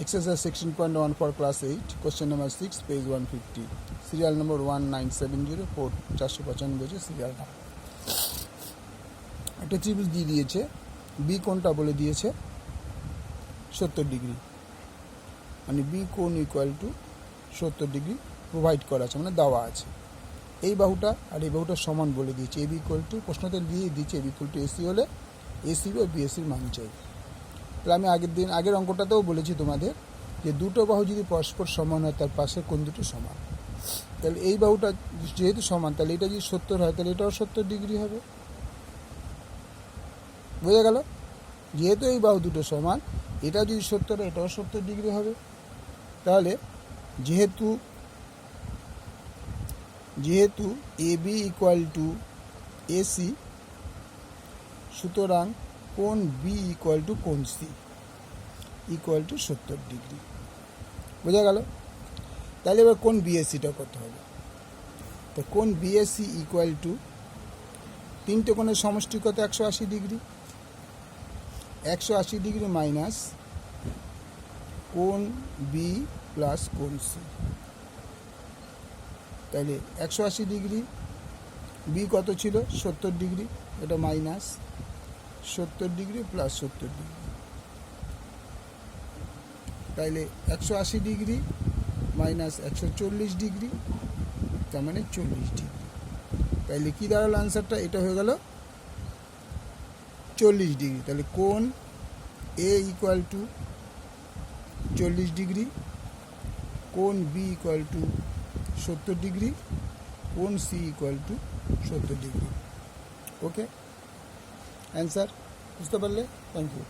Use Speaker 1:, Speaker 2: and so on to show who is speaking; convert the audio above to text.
Speaker 1: Exercise 16.1 for class 8, question number 6, page 150, serial number 1970, port 495 serial number. একটা ত্রিভুজ দিয়ে দিয়েছে, বি কোণটা বলে দিয়েছে 70 ডিগ্রি, মানে বি কোণ ইকুয়াল টু 70 ডিগ্রি প্রোভাইড করা আছে, মানে দেওয়া আছে। এই বাহুটা আর এই বাহুটা সমান বলে দিয়েছে, এবি ইকুয়াল টু, প্রশ্নতে দিয়ে দিচ্ছে এবি ইকুয়াল টু এসি হলে এসি ও বিএসির মান চাই। তাহলে আমি আগের অঙ্কটাতেও বলেছি তোমাদের যে দুটো বাহু যদি পরস্পর সমান হয় তার পাশের কোণ দুটো সমান। তাহলে এই বাহুটা যেহেতু সমান, তাহলে এটা যদি 70 হয় তাহলে এটাও 70 ডিগ্রি হবে। বোঝা গেল? যেহেতু এই বাহু দুটো সমান, এটা যদি 70 হয় এটাও 70 ডিগ্রি হবে। তাহলে যেহেতু এবি ইকুয়াল টু এসি, সুতরাং কোণ বি ইকুয়াল টু কোণ সি ইকুয়াল টু 70 ডিগ্রি। বোঝা গেল? তাহলে এবার কোণ বিএসিটা কত হবে? তো কোণ বিএসি ইকুয়াল টু তিনটে কোণের সমষ্টি কত? 180 ডিগ্রি। 180 ডিগ্রি মাইনাস কোণ বি প্লাস কোণ সি। তাহলে 180 ডিগ্রি, বি কত ছিল? 70 ডিগ্রি, এটা মাইনাস 70 ডিগ্রি প্লাস 70 ডিগ্রি। তাইলে 180 ডিগ্রি মাইনাস 140 ডিগ্রি, তার মানে 40 ডিগ্রি। তাইলে কী দাঁড়ালো আনসারটা? এটা হয়ে গেল 40 ডিগ্রি। তাহলে কোণ এ ইকুয়াল টু 40 ডিগ্রি, কোণ বি ইকুয়াল টু 70 ডিগ্রি, কোণ সি ইকুয়াল টু 70 ডিগ্রি। ওকে, অ্যান্সার বুঝতে পারলে? Thank you.